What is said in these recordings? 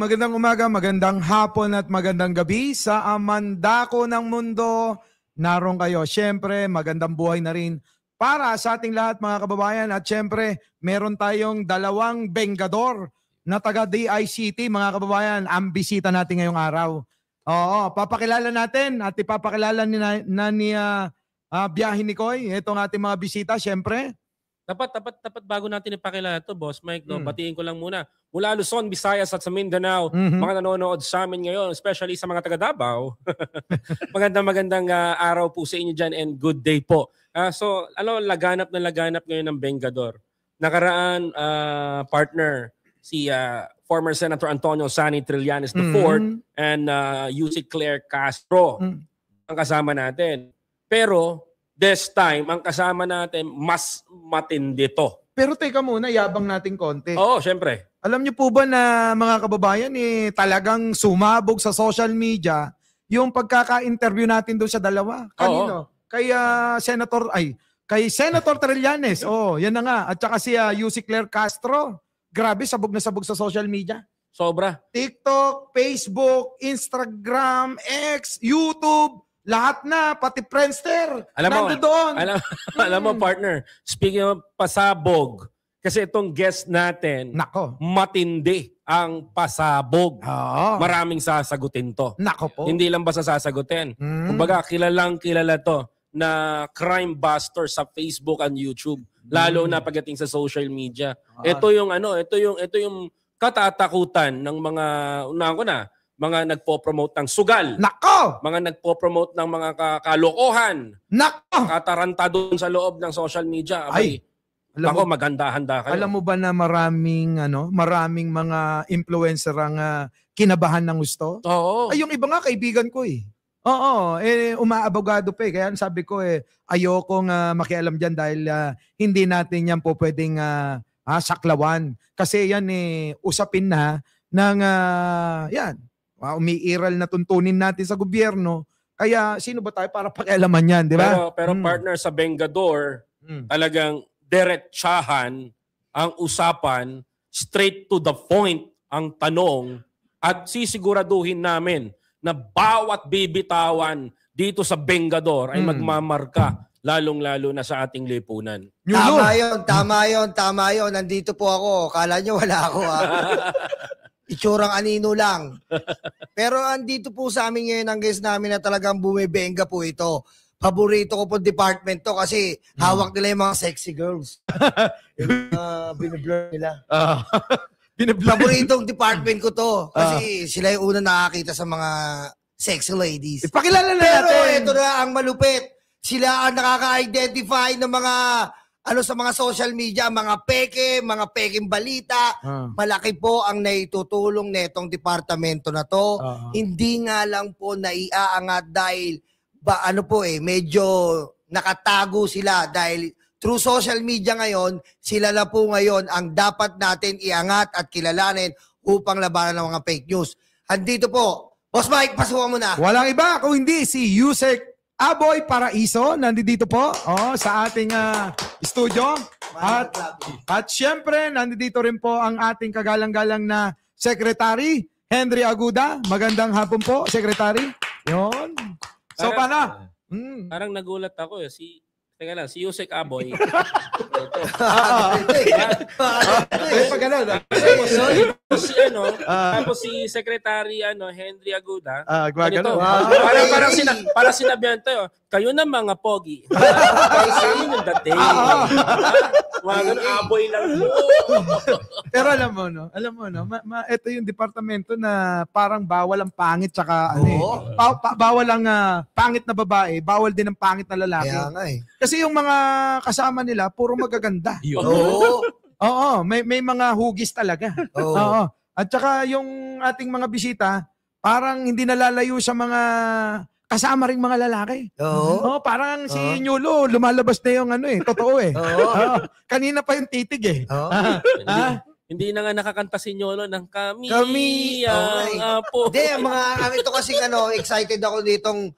magandang umaga, magandang hapon at magandang gabi sa Amandako ng Mundo. Naroon kayo. Siyempre, magandang buhay na rin para sa ating lahat mga kababayan. At siyempre, meron tayong dalawang Bengador na taga DICT mga kababayan. Ang bisita natin ngayong araw. Oo, papakilala natin at ipapakilala ni Biyahe ni Koy. Itong ating mga bisita, siyempre. Dapat bago natin ipakilala to, Boss Mike, no? Batiin ko lang muna. Mula Luzon, Visayas at sa Mindanao, mga nanonood sa amin ngayon, especially sa mga taga Davao. Magandang araw po sa inyo dyan and good day po. So, laganap ngayon ng Bengador. Nakaraan, partner, si former Senator Antonio Sani Trillanes IV and Yusek Claire Castro ang kasama natin. Pero, this time, ang kasama natin, mas matindi to. Pero teka muna, yabang natin konti. Oo, syempre. Alam niyo po ba na mga kababayan, talagang sumabog sa social media yung pagkaka-interview natin doon sa dalawa? Kanino? Kay Senator Trillanes. Oh, yan na nga. At saka si Yusek Claire Castro. Grabe, sabog na sabog sa social media. Sobra. TikTok, Facebook, Instagram, X, YouTube. Lahat na, pati Friendster. Alam mo, partner, speaking of pasabog, kasi itong guest natin, matindi ang pasabog. Maraming sasagutin to. Nako po. Hindi lang basta sasagutin. Kumbaga, kilala to na crime buster sa Facebook and YouTube. Lalo na pagdating sa social media. Ito yung katatakutan ng mga nagpo-promote ng sugal. Nako! Mga nagpo-promote ng mga kalokohan. Nako! Kataranta doon sa loob ng social media. Maganda-handa kayo. Alam mo ba na maraming mga influencer ang kinabahan ng gusto? Oo. Ay, yung iba nga kaibigan ko eh. Oo, umaabogado pa eh. Kaya sabi ko ayokong makialam diyan dahil hindi natin yan po pwedeng saklawan. Kasi yan usapin na ng yan. Umiiral na tuntunin natin sa gobyerno. Kaya sino ba tayo para pakialaman yan, di ba? Pero partner sa Bengador, talagang diretsahan ang usapan, straight to the point ang tanong at sisiguraduhin namin na bawat bibitawan dito sa Bengador ay magmamarka lalong-lalo na sa ating lipunan. Tama yun. Nandito po ako. Kala nyo wala ako itsurang anino lang. Pero andito po sa amin ngayon ang guest namin na talagang bumibenga po ito. Paborito ko po department to kasi hawak nila yung mga sexy girls. Binablur nila. Paboritong department ko to kasi sila yung una nakakita sa mga sexy ladies. Ipakilala na natin. Pero ito na ang malupit. Sila ang nakaka-identify ng mga sa mga social media, mga peking balita. Malaki po ang naitutulong netong departamento na to. Hindi nga lang po naiaangat dahil medyo nakatago sila dahil through social media ngayon, sila na po ngayon ang dapat natin iangat at kilalanin upang labanan ng mga fake news. Andito po, Boss Mike, pasukan mo na. Walang iba kung hindi si Yusek Aboy Paraiso, nandito po sa ating studio. At syempre, nandito rin po ang ating kagalang-galang na Secretary, Henry Aguda. Magandang hapon po, Secretary. Yun. So, paano? Parang nagulat ako si Yusek Aboy. Tapos si Secretary Henry Aguda. Parang sinabihan tayo, kayo na mga pogi. Kayo yung dating. Mga aboy lang po. Pero alam mo, ito yung departamento na parang bawal ang pangit tsaka bawal ang pangit na babae, bawal din ang pangit na lalaki. Kaya nga Kasi yung mga kasama nila, puro magaganda. Oo, may mga hugis talaga. Oo. At saka yung ating mga bisita, parang hindi nalalayo sa mga kasama ring mga lalaki. Parang si Nyulo, lumalabas na yung totoo kanina pa yung titig Hindi na nga nakakanta si Nyolo ng kami ang apo. Hindi, ito kasi excited ako ditong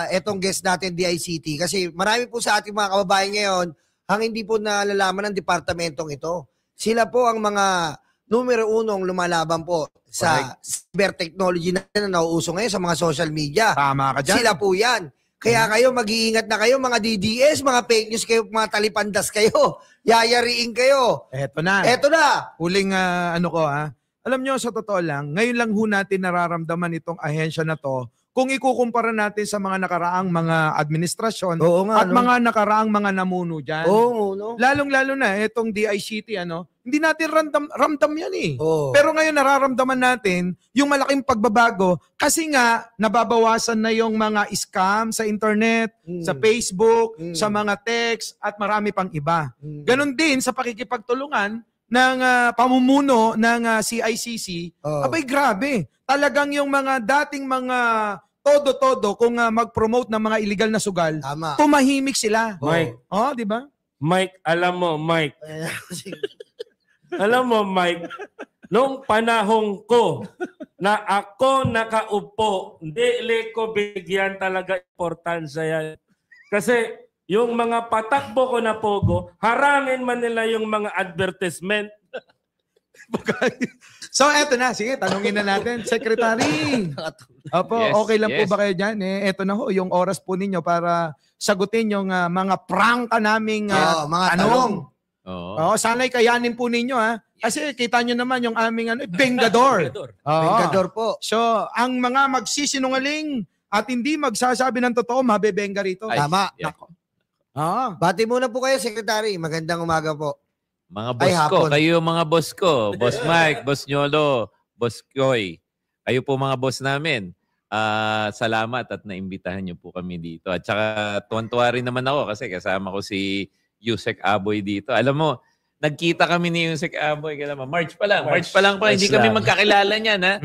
etong guest natin, DICT. Kasi marami po sa ating mga kababayan ngayon ang hindi po nalalaman ng departamentong ito. Sila po ang mga numero unong lumalaban po sa cyber technology na nauuso ngayon sa mga social media. Tama ka dyan. Sila po yan. Kaya kayo, mag-iingat na kayo, mga DDS, mga fake news kayo, mga talipandas kayo. Yayariin kayo. Eto na. Eto na. Huling alam nyo, sa totoo lang, ngayon lang ho natin nararamdaman itong ahensya na to kung ikukumpara natin sa mga nakaraang mga administrasyon Oo nga, at mga nakaraang mga namuno dyan. Oo, no? Lalong-lalo na itong DICT, hindi natin ramdam yan eh. Oo. Pero ngayon nararamdaman natin yung malaking pagbabago kasi nga nababawasan na yung mga scam sa internet, sa Facebook, sa mga text at marami pang iba. Ganon din sa pakikipagtulungan ng pamumuno ng CICC. Abay grabe. Talagang yung mga dating mga todo-todo kung mag-promote ng mga illegal na sugal, Tama. tumahimik sila. Mike. Oh, di ba? Mike, alam mo, Mike. Alam mo, Mike, nung panahon ko na ako nakaupo, hindi ko bigyan talaga importansya yan. Kasi yung mga patakbo ko na pogo, harangin man nila yung mga advertisement. So, eto na. Sige, tanungin na natin. Secretary. Opo, Yes, okay lang po yes. ba kayo dyan? Eto na ho, yung oras po ninyo para sagutin yung mga prangka naming mga tanong. Oo. Oo, sana'y kayanin po ninyo ha. Kasi kita nyo naman yung aming bengador. Oo. Bengador po. So, ang mga magsisinungaling at hindi magsasabi ng totoo, mabebenga rito. Ay, Tama. yeah. Oo. Bati muna po kayo, Secretary. Magandang umaga po. Mga Ay, boss ko, hapon. kayo mga boss ko. Boss Mike, Boss Nyolo, Boss Koy. Kayo po mga boss namin. Salamat at naimbitahan niyo po kami dito. At saka tuwan-tuwa rin naman ako kasi kasama ko si Yusek Aboy dito. Alam mo, nagkita kami ni Yusek Aboy. Kailan March pa lang. March pa lang. Hindi kami magkakilala niyan. Ha?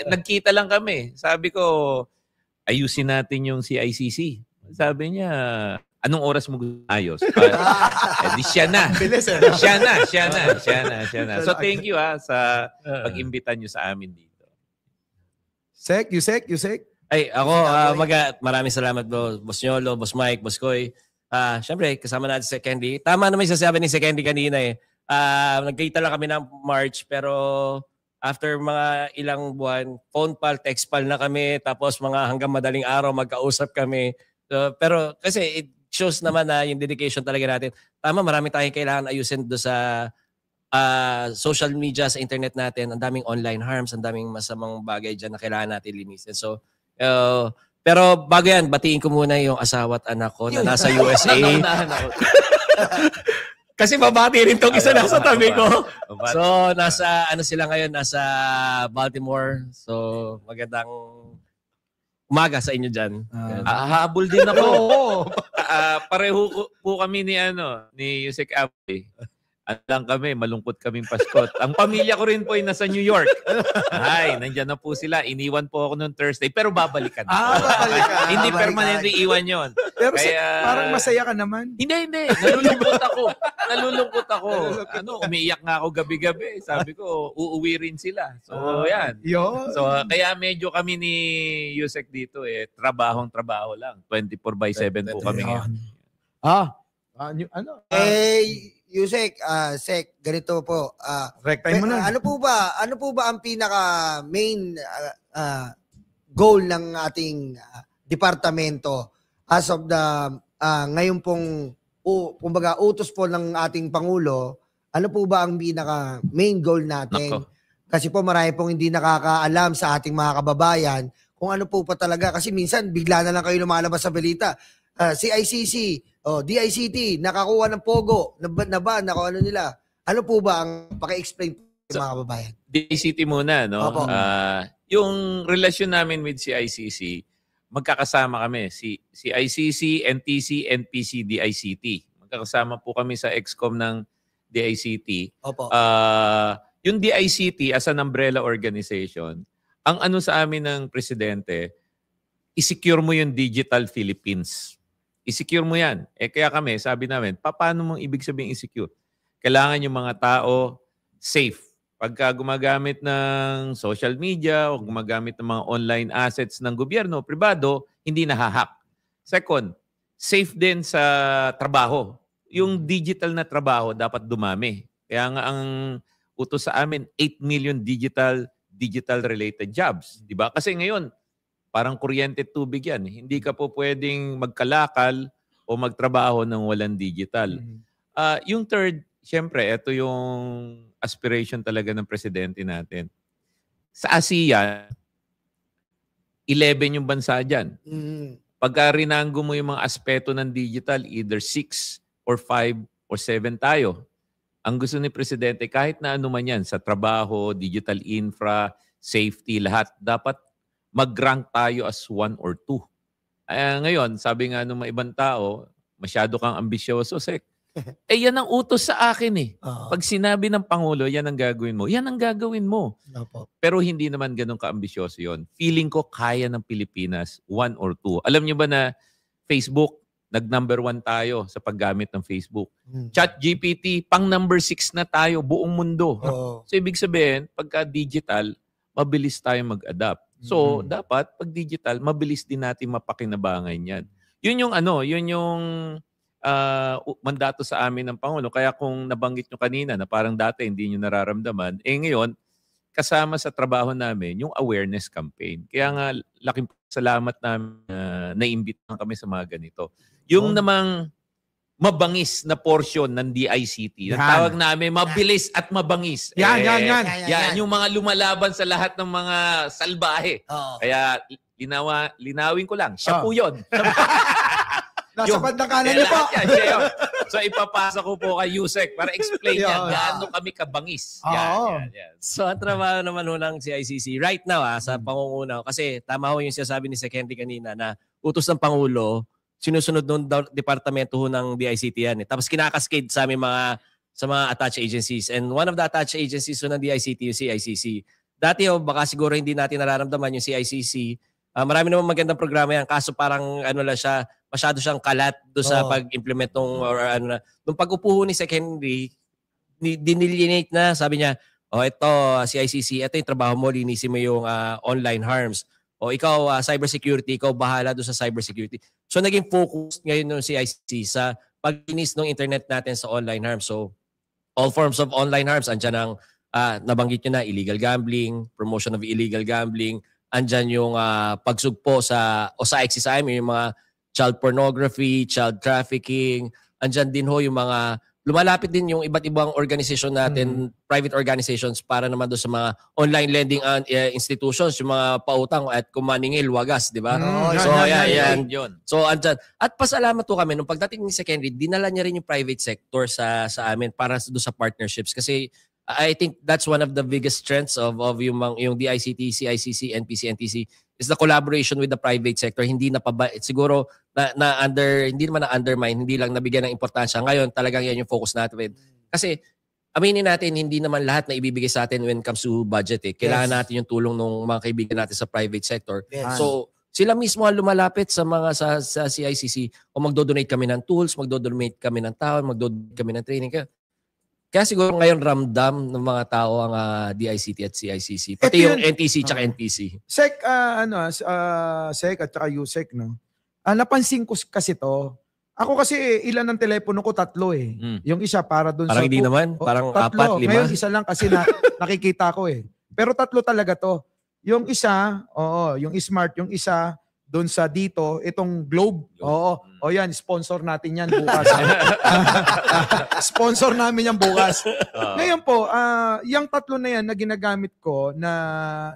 Nagkita lang kami. Sabi ko, ayusin natin yung CICC. Sabi niya, anong oras mo gusto ayos? Di siya na. Bilis eh. Siya na. So thank you sa pag-imbita niyo sa amin dito. Yusek. Ay, ako, maraming salamat Boss Nyolo, Boss Mike, Boss Koy. Siyempre, kasama natin si Candy. Tama naman yung sasabi ni si Candy kanina eh. Nagkita lang kami ng March, pero after mga ilang buwan, phone pal, text pal na kami, tapos mga hanggang madaling araw magkausap kami. Pero kasi it shows naman na yung dedication talaga natin. Tama, marami tayong kailangan ayusin do sa social media, sa internet natin. Ang daming online harms, ang daming masamang bagay dyan na kailangan natin linisin. So, pero bago yan, batiin ko muna yung asawa at anak ko na nasa USA. Kasi babati rin tong isa nasa tabi ko. So, nasa sila ngayon, nasa Baltimore. So, magandang umaga sa inyo dyan. Habol din ako. Pareho po kami ni Yusek Aboy. Lang kami, malungkot kaming Pasko. Ang pamilya ko rin po ay nasa New York. Ay, nandyan na po sila. Iniwan po ako noong Thursday, pero babalikan. Babalikan. Hindi permanently iwan yon. Pero Kaya, parang masaya ka naman. Hindi. Nalulungkot ako. Umiiyak nga ako gabi-gabi. Sabi ko, uuwi rin sila. So, yan. So, kaya medyo kami ni Yusek dito trabahong-trabaho lang. 24/7 po kami ngayon. Yusek, Sek, ganito po. Rectime mo na. Ano po ba ang pinaka main goal ng ating departamento as of the ngayon pong kumbaga utos po ng ating Pangulo? Ano po ba ang pinaka main goal natin? Nako. Kasi po marami pong hindi nakakaalam sa ating mga kababayan kung ano po pa talaga. Kasi minsan bigla na lang kayo lumalabas sa balita. CICC, DICT, nakakuha ng pogo, nakuha nila. Ano po ba ang paki-explain po sa mga kababayan? DICT muna, no? Opo. Yung relasyon namin with CICC, magkakasama kami. CICC, NTC, NPC, DICT. Magkakasama po kami sa ExCom ng DICT. Opo. Yung DICT as an umbrella organization, ang ano sa amin ng presidente, i-secure mo yung Digital Philippines. I-secure mo yan. Kaya kami, sabi namin, paano mong ibig sabihin i-secure? Kailangan yung mga tao safe. Pagka gumagamit ng social media o gumagamit ng mga online assets ng gobyerno, pribado, hindi nahahack. Second, safe din sa trabaho. Yung digital na trabaho dapat dumami. Kaya nga ang utos sa amin, 8 million digital digital-related jobs. Di ba? Kasi ngayon, parang kuryente at tubig yan. Hindi ka po pwedeng magkalakal o magtrabaho ng walang digital. Yung third, syempre, ito yung aspiration talaga ng presidente natin. Sa ASEAN, 11 yung bansa dyan. Pagka rinanggo mo yung mga aspeto ng digital, either 6 or 5 or 7 tayo. Ang gusto ni Presidente, kahit na ano man yan, sa trabaho, digital infra, safety, lahat, dapat mag-rank tayo as 1 or 2. Ngayon, sabi nga ng mga ibang tao, masyado kang ambisyoso, Sek. Yan ang utos sa akin eh. Pag sinabi ng Pangulo, yan ang gagawin mo. Yan ang gagawin mo. Pero hindi naman ganun ka-ambisyoso yun. Feeling ko kaya ng Pilipinas 1 or 2. Alam niyo ba na Facebook, nag-number 1 tayo sa paggamit ng Facebook. ChatGPT, pang number 6 na tayo, buong mundo. So ibig sabihin, pagka digital, mabilis tayo mag-adapt. So dapat, pag digital, mabilis din natin mapakinabangan yan. Yun yung mandato sa amin ng Pangulo. Kaya kung nabanggit nyo kanina na parang dati hindi nyo nararamdaman, ngayon, kasama sa trabaho namin yung awareness campaign. Kaya nga, laking salamat namin na naimbitahan kami sa mga ganito. Yung namang mabangis na portion ng DICT, ang tawag namin, mabilis at mabangis. Yan. Yung mga lumalaban sa lahat ng mga salbahe. Kaya, linawin ko lang, siya po yun. Nasa bandang kanan niyo po. So ipapasa ko po kay Yusek para explain niya gaano kami kabangis. Yan. So ang trabaho naman ng CICC right now sa pangunguna, kasi tama ho yung sinasabi ni Secretary kanina na utos ng Pangulo, sinusunod ng departamento ng DICT yan. Tapos kinakaskade sa aming sa mga attached agencies. And one of the attached agencies ng DICT yung CICC. Dati baka siguro hindi natin nararamdaman yung CICC. Marami naman magandang programa yan. Kaso parang siya, masyado siyang kalat doon sa pag-implement nung pag-upo ni Secretary, dinilinate na, sabi niya, ito CICC, ito yung trabaho mo, linisin mo yung online harms. Ikaw cybersecurity, ikaw bahala doon sa cybersecurity. So naging focus ngayon ng CICC sa paglinis ng internet natin sa online harms. So all forms of online harms, andyan ang nabanggit nyo na illegal gambling, promotion of illegal gambling, andyan yung pagsugpo sa exercise, yung mga child pornography, child trafficking. Andyan din yung mga, lumalapit din yung iba't ibang organization natin, private organizations, para naman doon sa mga online lending institutions, yung mga pautang at kumaningil, wagas, di ba? Yan. So andyan. At pasalamat po kami, nung pagdating ni Secretary, dinala niya rin yung private sector sa amin para doon sa partnerships. Kasi I think that's one of the biggest strengths of yung DICT, CICC, NPC, NTC is the collaboration with the private sector. Hindi siguro hindi naman na-undermine, hindi lang nabigyan ng importansya. Ngayon, talagang yan yung focus natin. Kasi aminin natin, hindi naman lahat na ibibigay sa atin when it comes to budget. Kailangan natin yung tulong ng mga kaibigan natin sa private sector. So, sila mismo ang lumalapit sa CICC o magdo-donate kami ng tools, magdo-donate kami ng tao, magdo-donate kami ng training. Kaya siguro ngayon ramdam ng mga tao ang DICT at CICC. Pati yung NTC at NPC. Sec, Sec at saka Yusek, no? Napansin ko kasi to. Ako kasi ilan ng telepono ko? 3 eh. Yung isa para doon sa... Parang hindi naman. Parang 4, 5. Ngayon isa lang kasi nakikita ko eh. Pero 3 talaga to. Yung isa, yung smart, yung isa doon sa dito, itong Globe. Yan, sponsor natin yan bukas. Sponsor namin yan bukas. Ngayon po, yung 3 na yan na ginagamit ko na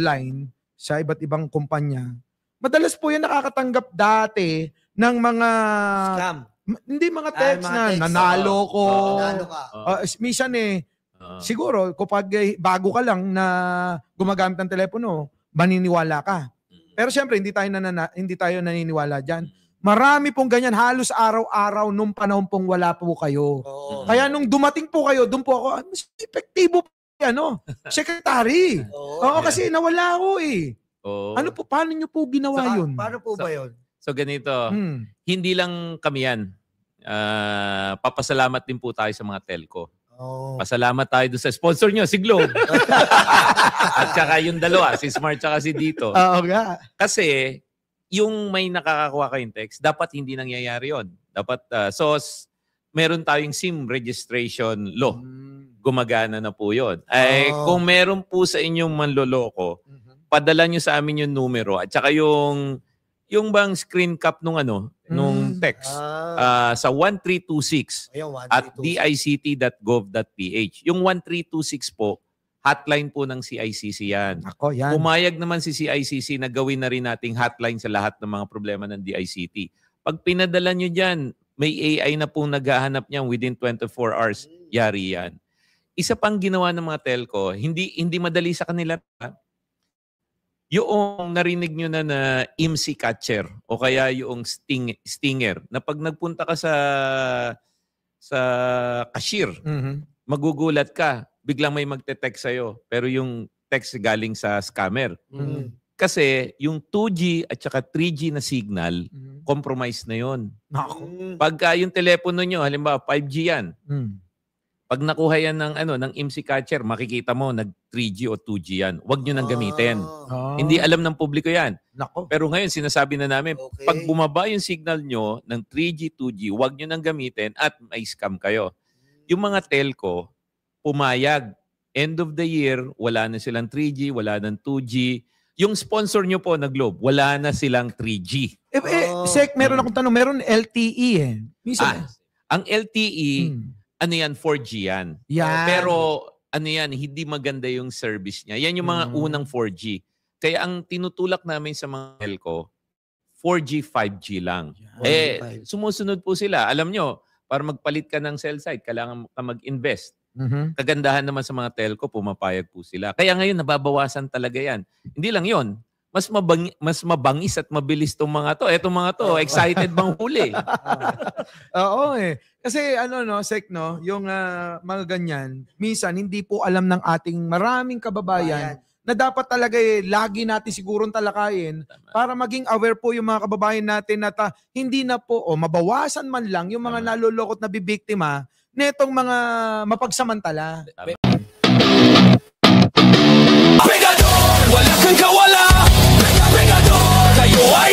line sa iba't ibang kumpanya, madalas po yan nakakatanggap dati ng mga Scam. Hindi mga text mga na text. nanalo ko. Nanalo ka. Minsan siguro kapag bago ka lang na gumagamit ng telepono, maniniwala ka. Pero siyempre, hindi tayo naniniwala dyan. Marami pong ganyan, halos araw-araw nung panahon pong wala po kayo. Kaya nung dumating po kayo, doon po ako, mas epektibo po secretary. Kasi nawala ako eh. Paano nyo po ginawa yun? Paano po ba yun? So ganito, hindi lang kami yan. Papasalamat din po tayo sa mga telco. Pasalamat tayo doon sa sponsor nyo, si Globe. At saka yung dalawa, si Smart at si Dito. Kasi yung may nakakakuha kayong text, dapat hindi nangyayari yon. Dapat, meron tayong SIM registration law. Mm. Gumagana na po yun. Ay, kung meron po sa inyong manloloko, padala nyo sa amin yung numero at saka yung bang screen cap nung nung text sa 1326 at dict.gov.ph. Yung 1326 po, hotline po ng CICC yan. Ako, yan. Pumayag naman si CICC na gawin na rin nating hotline sa lahat ng mga problema ng DICT. Pag pinadala nyo dyan, may AI na pong naghahanap niyan within 24 hours. Yari yan. Isa pang ginawa ng mga telco, hindi madali sa kanila. Yung narinig nyo na IMSI catcher o kaya yung stinger na pag nagpunta ka sa cashier, magugulat ka, biglang may magte-text sa'yo. Pero yung text galing sa scammer. Kasi yung 2G at saka 3G na signal, compromised na yon. Pagka yung telepono nyo, halimbawa 5G yan, pag nakuha yan ng IMSI catcher, makikita mo nag 3G o 2G yan. Huwag nyo nang gamitin. Hindi alam ng publiko yan. Nako. Pero ngayon, sinasabi na namin, pag bumaba yung signal nyo ng 3G, 2G, huwag nyo nang gamitin at may scam kayo. Yung mga telco, pumayag. End of the year, wala na silang 3G, wala nang 2G. Yung sponsor nyo po na Globe, wala na silang 3G. Sek, meron akong tanong. Meron LTE eh. Minsan. Ang LTE, ano yan, 4G yan. Yan. Pero ano yan, hindi maganda yung service niya. Yan yung mga unang 4G. Kaya ang tinutulak namin sa mga telco, 4G, 5G lang. Sumusunod po sila. Alam nyo, para magpalit ka ng cell site, kailangan ka mag-invest. Kagandahan naman sa mga telco, pumapayag po sila. Kaya ngayon, nababawasan talaga yan. Hindi lang yon, mas mabangis at mabilis tong mga to. Etong mga to, excited bang huli? Oo eh. Kasi Sek, yung mga ganyan, minsan hindi po alam ng ating maraming kababayan na dapat talaga lagi natin sigurong talakayin para maging aware po yung mga kababayan natin na hindi na po, mabawasan man lang yung mga nalulokot na bibiktima netong mga mapagsamantala. Pegador, wala kang kawala. Pegador, kayo ay